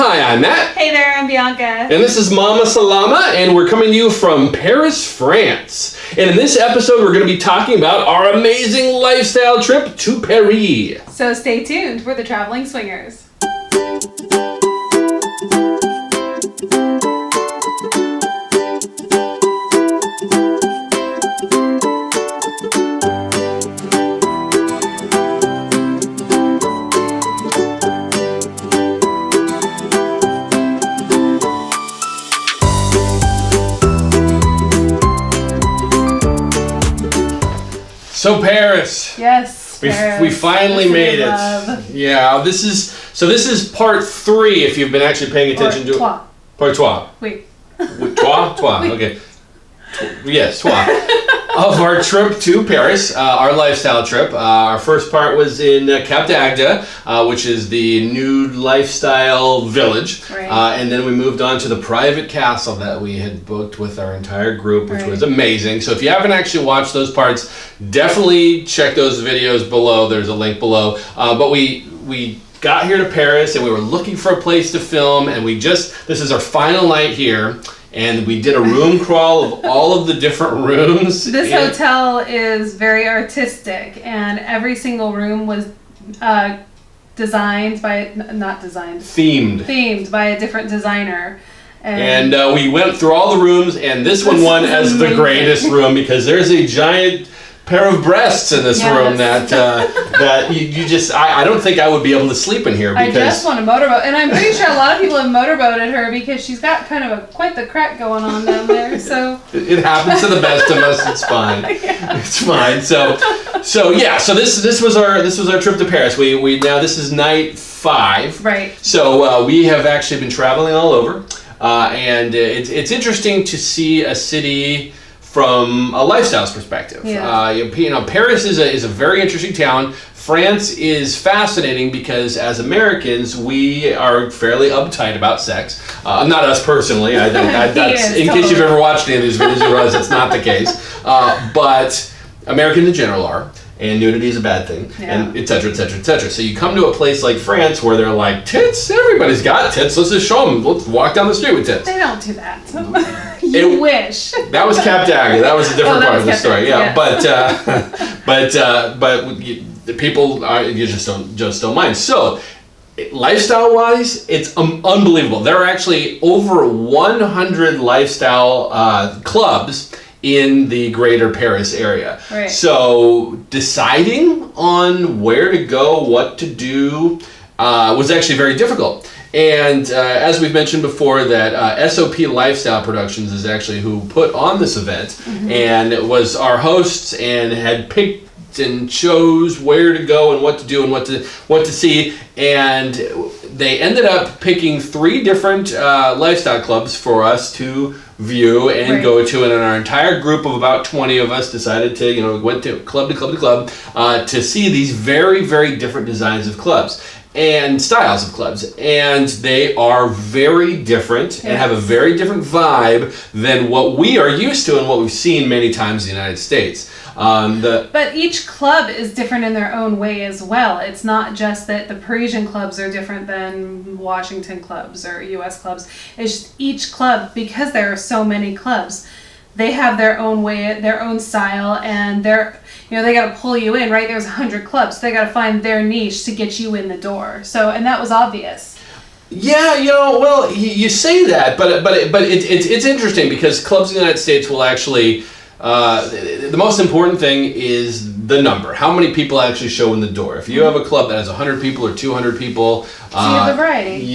Hi, I'm Matt. Hey there, I'm Bianca. And this is Mama Salama, and we're coming to you from Paris, France. And in this episode, we're going to be talking about our amazing lifestyle trip to Paris. So stay tuned, we're the Traveling Swingers. So Paris. Yes, Paris. We finally made it. Love. Yeah, this is part 3 if you've been actually paying attention to it. Part 3. Wait. Trois. Okay. Yes, trois. Of our trip to Paris, our lifestyle trip. Our first part was in Cap d'Agde, which is the nude lifestyle village. Right. And then we moved on to the private castle that we had booked with our entire group, which was amazing. So if you haven't actually watched those parts, definitely check those videos below. There's a link below. But we got here to Paris and we were looking for a place to film, and this is our final night here. And we did a room crawl of all of the different rooms. This hotel is very artistic, and every single room was themed by a different designer. And we went through all the rooms, and this one won as the greatest room because there's a giant pair of breasts in this room that you just I don't think I would be able to sleep in here because I just want to motorboat, and I'm pretty sure a lot of people have motorboated her because she's got kind of quite the crack going on down there. So it happens to the best of us. It's fine. Yeah. It's fine. So this was our trip to Paris. We now this is night 5. Right. So we have actually been traveling all over, and it's interesting to see a city from a lifestyles perspective. Yeah. Paris is a very interesting town. France is fascinating because as Americans, we are fairly uptight about sex. Not us personally. In case you've ever watched any of these videos, you realize that's not the case. But Americans in general are. And nudity is a bad thing, and et cetera, et cetera, et cetera. So you come to a place like France where they're like, tits? Everybody's got tits. Let's just show them. Let's walk down the street with tits. They don't do that. You wish. That was Cap d'Agde. That was a different part of the story. Yeah. But the people you just don't mind. So lifestyle-wise, it's unbelievable. There are actually over 100 lifestyle clubs in the greater Paris area. Right. So deciding on where to go, what to do, was actually very difficult. And as we've mentioned before, that SOP Lifestyle Productions is actually who put on this event, and it was our hosts and had picked and chose where to go and what to do and what to see, and they ended up picking 3 different lifestyle clubs for us to view and go to, and our entire group of about 20 of us decided to, went to club to club to club to see these very, very different designs of clubs and styles of clubs, and they are very different and have a very different vibe than what we are used to and what we've seen many times in the United States. But each club is different in their own way as well. It's not just that the Parisian clubs are different than Washington clubs or US clubs. It's just each club, because there are so many clubs, they have their own way, their own style, and they got to pull you in, right? There's 100 clubs. So they got to find their niche to get you in the door. So, and that was obvious. Yeah, well, you say that, but it's interesting because clubs in the United States will actually. The most important thing is the number. How many people actually show in the door? If you have a club that has 100 people or 200 people, so you have the variety.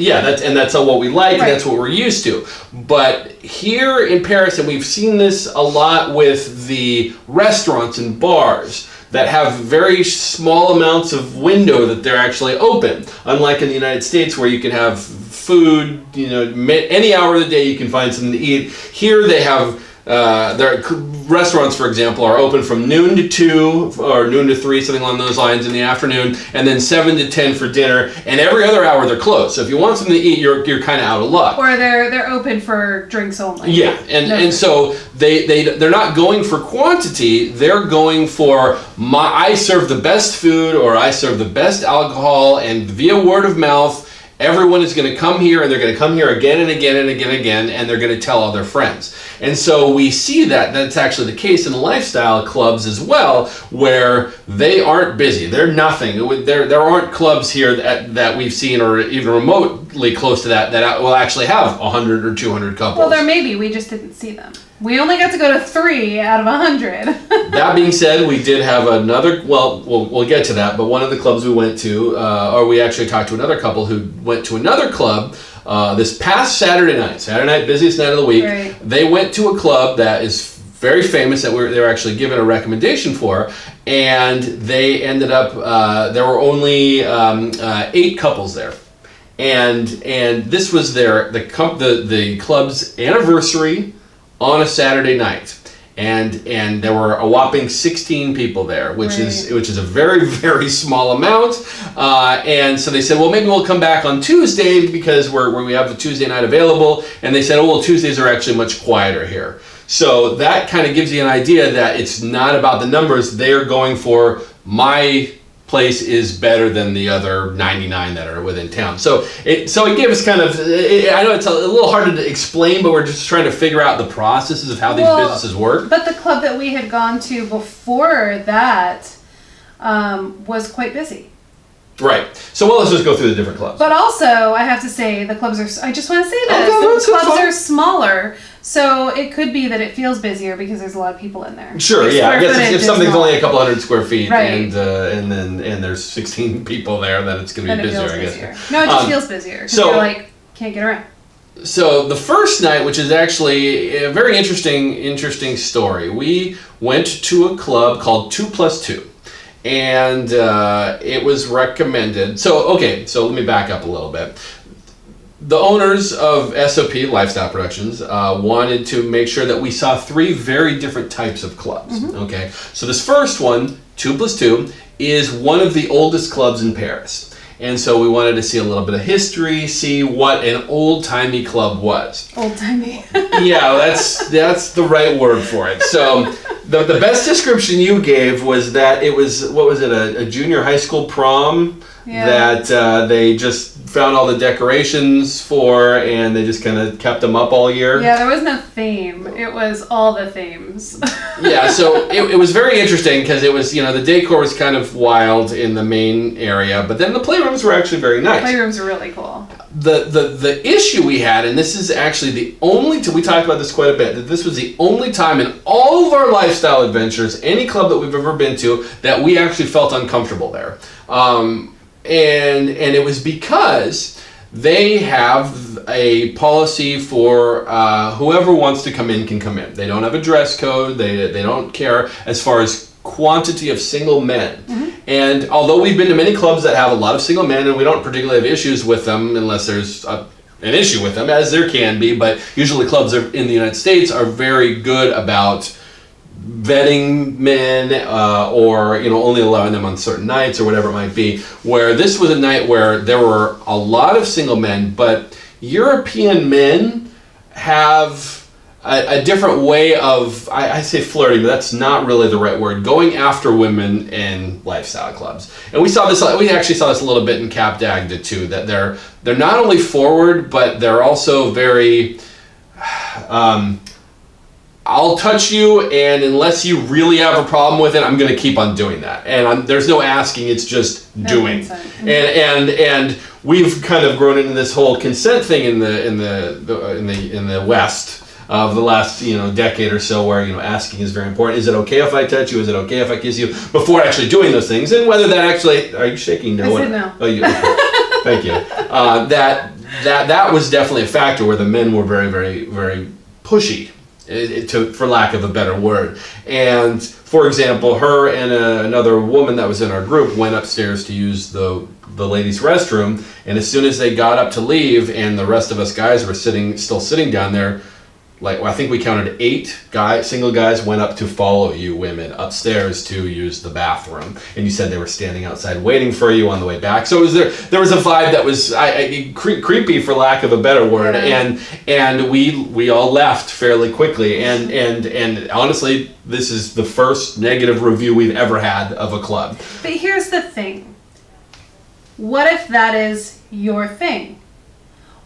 That's what we like, and that's what we're used to. But here in Paris, and we've seen this a lot with the restaurants and bars that have very small amounts of window that they're actually open. Unlike in the United States where you can have food, any hour of the day you can find something to eat. Here they have their restaurants, for example, are open from noon to 2 or noon to 3, something along those lines in the afternoon, and then 7 to 10 for dinner. And every other hour they're closed. So if you want something to eat, you're kind of out of luck. Or they're open for drinks only. Yeah, and so they're not going for quantity. They're going for I serve the best food or I serve the best alcohol, and via word of mouth. everyone is going to come here, and they're going to come here again and again and again and again, and they're going to tell all their friends. And so we see that that's actually the case in the lifestyle clubs as well, where they aren't busy. They're nothing. There aren't clubs here that we've seen, or even remotely close to that will actually have 100 or 200 couples. Well, there may be. We just didn't see them. We only got to go to 3 out of 100. That being said, we did have another, well, we'll get to that, but one of the clubs we went to, or we actually talked to another couple who went to another club this past Saturday night, busiest night of the week. Right. They went to a club that is very famous that they were actually given a recommendation for, and they ended up, there were only 8 couples there. And this was the club's anniversary on a Saturday night, and there were a whopping 16 people there, which is a very, very small amount. And so they said, well, maybe we'll come back on Tuesday because we have the Tuesday night available. And they said, oh, well, Tuesdays are actually much quieter here. So that kind of gives you an idea that it's not about the numbers. They are going for my place is better than the other 99 that are within town. So it gave us kind of, I know it's a little hard to explain, but we're just trying to figure out the processes of how these businesses work. But the club that we had gone to before that was quite busy. Right. So let's just go through the different clubs. But also, I have to say, the clubs are, I just want to say this, Okay, the clubs are smaller, so it could be that it feels busier because there's a lot of people in there. Sure, yeah. I guess if something's only a couple hundred square feet, right, and there's 16 people there, then it's going to be busier, I guess. No, it just feels busier because you're like, can't get around. So the first night, which is actually a very interesting story, we went to a club called 2+2. And it was recommended. So let me back up a little bit. The owners of SOP Lifestyle Productions wanted to make sure that we saw 3 very different types of clubs. Mm-hmm. Okay, so this first one, 2+2, is one of the oldest clubs in Paris. And so we wanted to see a little bit of history, see what an old-timey club was. Old-timey. Yeah, that's the right word for it. So the best description you gave was that it was, a junior high school prom that they just found all the decorations for, and they just kind of kept them up all year. Yeah, there was no theme. It was all the themes. Yeah, so it was very interesting because it was, the decor was kind of wild in the main area, but then the playrooms were actually very nice. Playrooms are really cool. The issue we had, and this is actually the only time, we talked about this quite a bit, that this was the only time in all of our lifestyle adventures, any club that we've ever been to, that we actually felt uncomfortable there. And it was because they have a policy for whoever wants to come in can come in. They don't have a dress code. They don't care as far as quantity of single men. Mm-hmm. And although we've been to many clubs that have a lot of single men, and we don't particularly have issues with them unless there's an issue with them, as there can be, but usually clubs in the United States are very good about vetting men or only allowing them on certain nights or whatever it might be, where this was a night where there were a lot of single men, but European men have a different way of, I say flirting, but that's not really the right word, going after women in lifestyle clubs. And we actually saw this a little bit in Cap d'Agde too, that they're not only forward, but they're also very I'll touch you, and unless you really have a problem with it, I'm going to keep on doing that. And there's no asking; it's just doing. And we've kind of grown into this whole consent thing in the West of the last decade or so, where asking is very important. Is it okay if I touch you? Is it okay if I kiss you? Before actually doing those things, and whether that actually, are you shaking? No. I said no. Oh, you. Thank you. That was definitely a factor where the men were very, very, very pushy. For lack of a better word. And for example, her and another woman that was in our group went upstairs to use the ladies' restroom, and as soon as they got up to leave and the rest of us guys were still sitting down there, I think we counted 8 single guys went up to follow you women upstairs to use the bathroom, and you said they were standing outside waiting for you on the way back. So there was a vibe that was creepy, for lack of a better word, and we all left fairly quickly, and honestly, this is the first negative review we've ever had of a club. But here's the thing. What if that is your thing?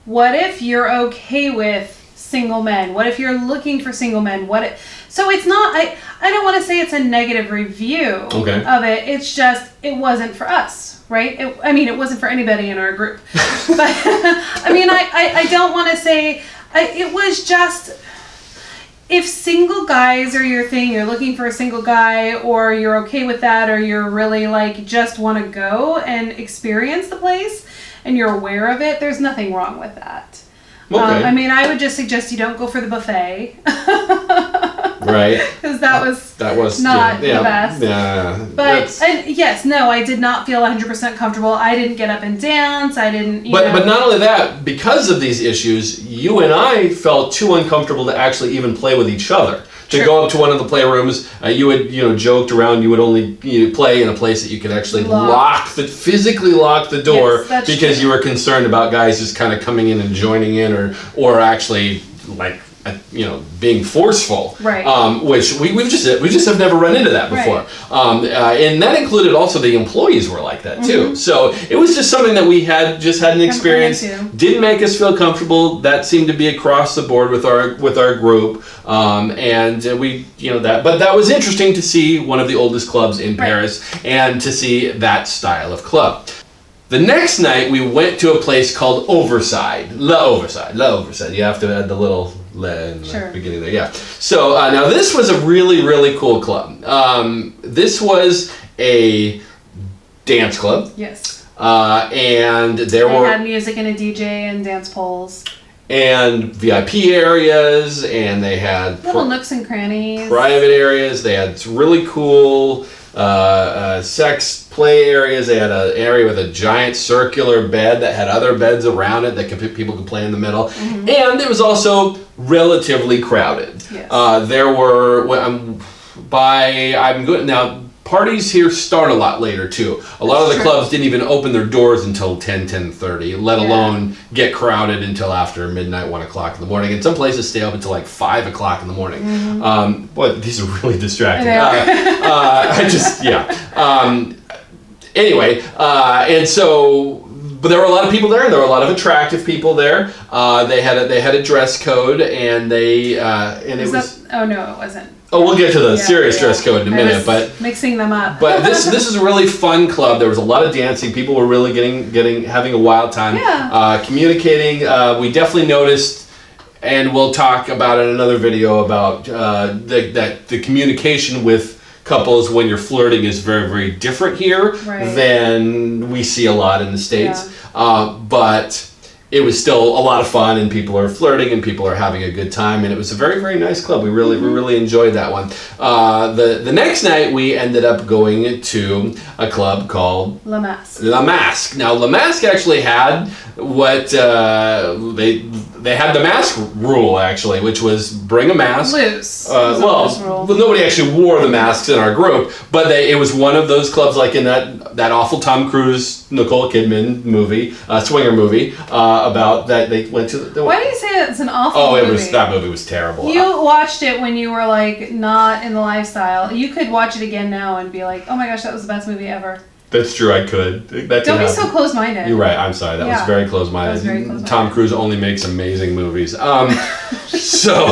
What if you're okay with single men? What if you're looking for single men? So it's not, I don't want to say it's a negative review of it. It's just, it wasn't for us, right? It wasn't for anybody in our group. But I don't want to say, it was just, if single guys are your thing, you're looking for a single guy, or you're okay with that, or you're really like, just want to go and experience the place, and you're aware of it, there's nothing wrong with that. Okay. I would just suggest you don't go for the buffet. Right. Because that was not the best. Yeah. But I did not feel 100% comfortable. I didn't get up and dance. I didn't. But not only that, because of these issues, you and I felt too uncomfortable to actually even play with each other. To go up to one of the playrooms, you would joked around. You would only play in a place that you could actually physically lock the door, because you were concerned about guys just kind of coming in and joining in, or actually like being forceful, right? Which we just have never run into that before, right. And that included also the employees were like that too. Mm-hmm. So it was just something that we had an experience. Didn't make us feel comfortable. That seemed to be across the board with our group, and we but that was interesting to see one of the oldest clubs in Paris and to see that style of club. The next night we went to a place called Overside. La Overside. You have to add the little le in the beginning there. Yeah. So now this was a really, really cool club. This was a dance club. Yes. And they had music and a DJ and dance poles. And VIP areas, and they had little nooks and crannies. Private areas. They had really cool sex play areas. They had an area with a giant circular bed that had other beds around it that people could play in the middle. Mm-hmm. And it was also relatively crowded. Yes. There were now parties here start a lot later too. A lot of the clubs didn't even open their doors until 10:30, let alone get crowded until after midnight, 1 o'clock in the morning. And some places stay open until like 5 o'clock in the morning. Mm-hmm. Boy, these are really distracting. Anyway, and so. But there were a lot of people there, and there were a lot of attractive people there. They had a dress code, and it was. Oh no, it wasn't. Oh, we'll get to the serious dress code in a minute, but mixing them up. But this is a really fun club. There was a lot of dancing. People were really having a wild time. Yeah. Communicating. We definitely noticed, and we'll talk about in another video about the communication with couples when you're flirting is very, very different here than we see a lot in the States. Yeah. But it was still a lot of fun, and people are flirting and people are having a good time, and it was a very, very nice club. We really enjoyed that one. The next night we ended up going to a club called La Masque. La Masque. Now La Masque actually had what they had the mask rule actually, which was bring a mask. Loose. Nobody actually wore the masks in our group, but it was one of those clubs like in that awful Tom Cruise, Nicole Kidman movie, swinger movie, about that they went to. Why do you say it's an awful movie? That movie was terrible. You watched it when you were like not in the lifestyle. You could watch it again now and be like, oh my gosh, that was the best movie ever. That's true, I could. Don't be so close-minded. You're right, I'm sorry. That was very close-minded. Tom Cruise only makes amazing movies. So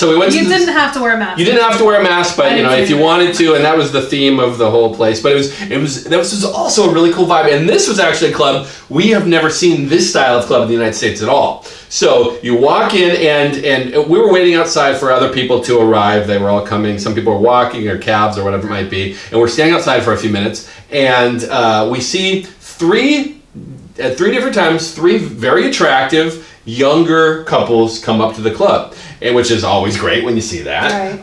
we went to You didn't have to wear a mask. You didn't have to wear a mask, but if you wanted to, and that was the theme of the whole place. But that was also a really cool vibe. And this was actually a club, we have never seen this style of club in the United States at all. So you walk in, and we were waiting outside for other people to arrive. They were all coming. Some people were walking or cabs or whatever it might be. And we're standing outside for a few minutes, and we see at three different times, three very attractive younger couples come up to the club, and which is always great when you see that. Right.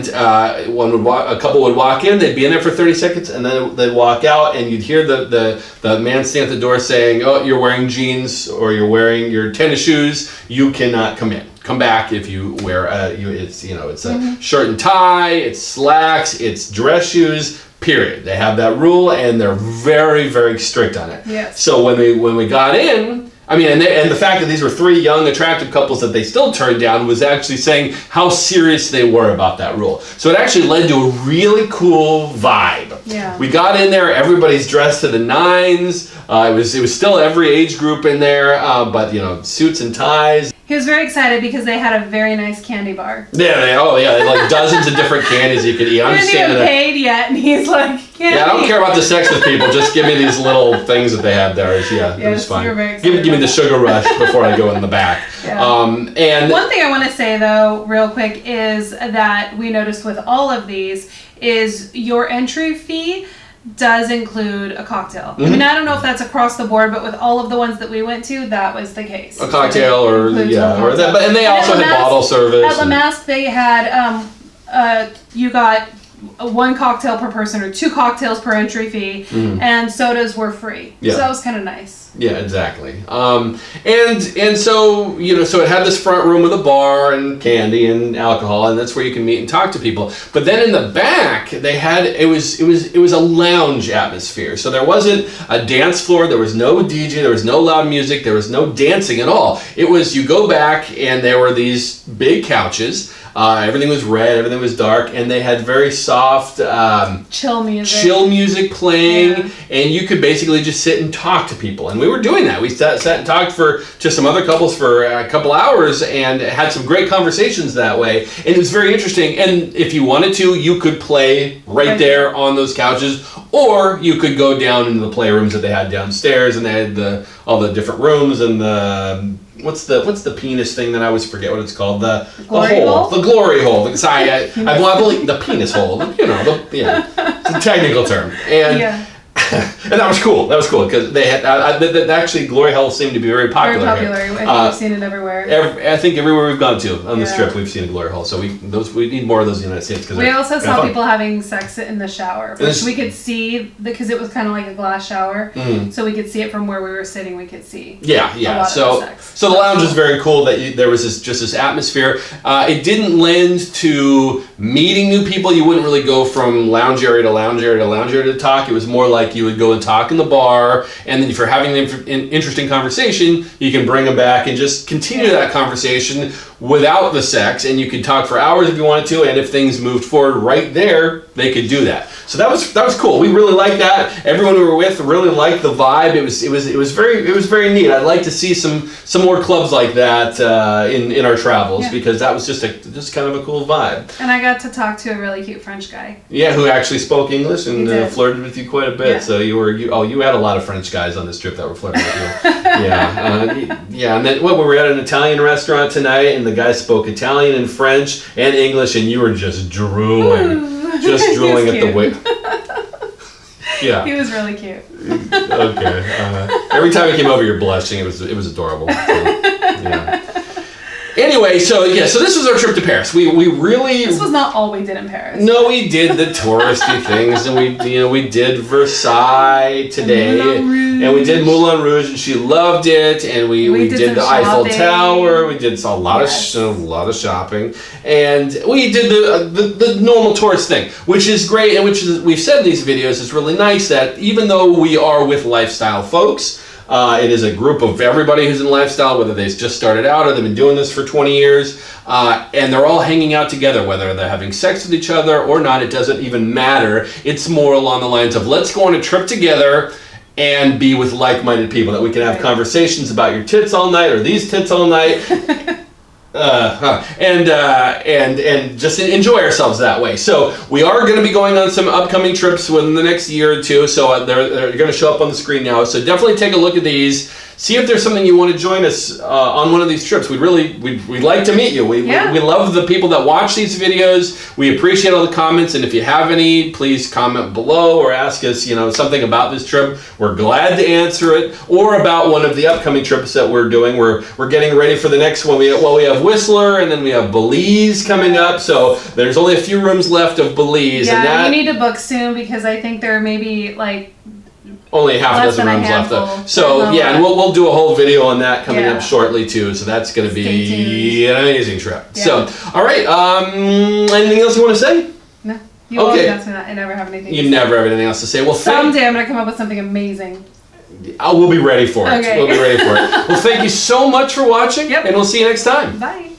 A couple would walk in, they'd be in there for 30 seconds, and then they'd walk out, and you'd hear the man stand at the door saying, "Oh, you're wearing jeans or you're wearing your tennis shoes. You cannot come in. Come back if you wear it's a shirt and tie, it's slacks, it's dress shoes." Period. They have that rule, and they're very, very strict on it. Yes. So when we got in, I mean, and the fact that these were 3 young, attractive couples that they still turned down was actually saying how serious they were about that rule. So it actually led to a really cool vibe. Yeah. We got in there, everybody's dressed to the nines. It was still every age group in there, but suits and ties. He was very excited because they had a very nice candy bar. Yeah, they had like dozens of different candies you could eat. I haven't even paid yet, and he's like, candy. Yeah, I don't care about the sex with people. Just give me these little things that they have there. It was fine. Give me the sugar rush before I go in the back. Yeah. And one thing I want to say though, real quick, is that we noticed with all of these is your entry fee does include a cocktail. I mean, I don't know if that's across the board, but with all of the ones that we went to, that was the case. A cocktail or that, and they also had bottle service. At La Masque, they had you got 1 cocktail per person or 2 cocktails per entry fee, and sodas were free. Yeah. So that was kind of nice. Yeah, exactly. And so so it had this front room with a bar and candy and alcohol, and that's where you can meet and talk to people. But then in the back, they had it was a lounge atmosphere. So there wasn't a dance floor, there was no DJ, there was no loud music, there was no dancing at all. It was you go back and there were these big couches. Everything was red, everything was dark, and they had very soft chill music playing, and you could basically just sit and talk to people. And we were doing that. We sat and talked to some other couples for a couple hours and had some great conversations that way. And it was very interesting. And if you wanted to, you could play right there on those couches, or you could go down into the playrooms that they had downstairs, and they had all the different rooms and the... What's the penis thing that I always forget what it's called? The glory hole? The glory hole. Sorry, I believe the penis hole. It's a technical term. And and that was cool. That was cool because they had actually glory hole seemed to be very popular. Very popular. I think we've seen it everywhere. I think everywhere we've gone to on this trip, we've seen a glory hole. So we need more of those in the United States. We also saw people having sex in the shower, which we could see because it was kind of like a glass shower, so we could see it from where we were sitting. We could see. Yeah. So the lounge was very cool. That there was this atmosphere. It didn't lend to meeting new people. You wouldn't really go from lounge area to lounge area to lounge area to talk. It was more like you would go and talk in the bar, and then if you're having an interesting conversation, you can bring them back and just continue that conversation without the sex, and you could talk for hours if you wanted to, and if things moved forward right there, they could do that. So that was cool. We really liked that. Everyone we were with really liked the vibe. It was very neat. I'd like to see some more clubs like that in our travels because that was just kind of a cool vibe. And I got to talk to a really cute French guy. Yeah, who actually spoke English and flirted with you quite a bit. Yeah. So you had a lot of French guys on this trip that were flirting with you. And then we were at an Italian restaurant tonight, and the guy spoke Italian and French and English, and you were just drooling. Just drooling at the way. Yeah. He was really cute. Okay. Every time he came over, you're blushing. It was adorable. So, yeah. Anyway, so this was our trip to Paris. We really... This was not all we did in Paris. No, we did the touristy things, and we did Versailles today, and we did Moulin Rouge, and she loved it, and we did the Eiffel Tower. We did a lot of shopping, and we did the normal tourist thing, which is great, and which is, we've said in these videos, is really nice that even though we are with lifestyle folks. It is a group of everybody who's in lifestyle, whether they've just started out or they've been doing this for 20 years, and they're all hanging out together, whether they're having sex with each other or not, it doesn't even matter. It's more along the lines of let's go on a trip together and be with like-minded people, that we can have conversations about your tits all night or these tits all night. And just enjoy ourselves that way. So we are going to be going on some upcoming trips within the next year or two. So they're going to show up on the screen now. So definitely take a look at these. See if there's something you want to join us on one of these trips. We'd like to meet you. We love the people that watch these videos. We appreciate all the comments, and if you have any, please comment below or ask us, something about this trip. We're glad to answer it, or about one of the upcoming trips that we're doing. We're getting ready for the next one. We have Whistler, and then we have Belize coming up. So there's only a few rooms left of Belize. Yeah, you need to book soon because I think there may be only half a dozen rooms left though. So and we'll do a whole video on that coming up shortly too. So that's going to be an amazing trip. Yeah. So, all right. Anything else you want to say? No. You always ask me that. I never have anything. You never have anything else to say. Well, someday I'm going to come up with something amazing. We'll be ready for it. Okay. We'll be ready for it. Well, thank you so much for watching, Yep. and we'll see you next time. Bye.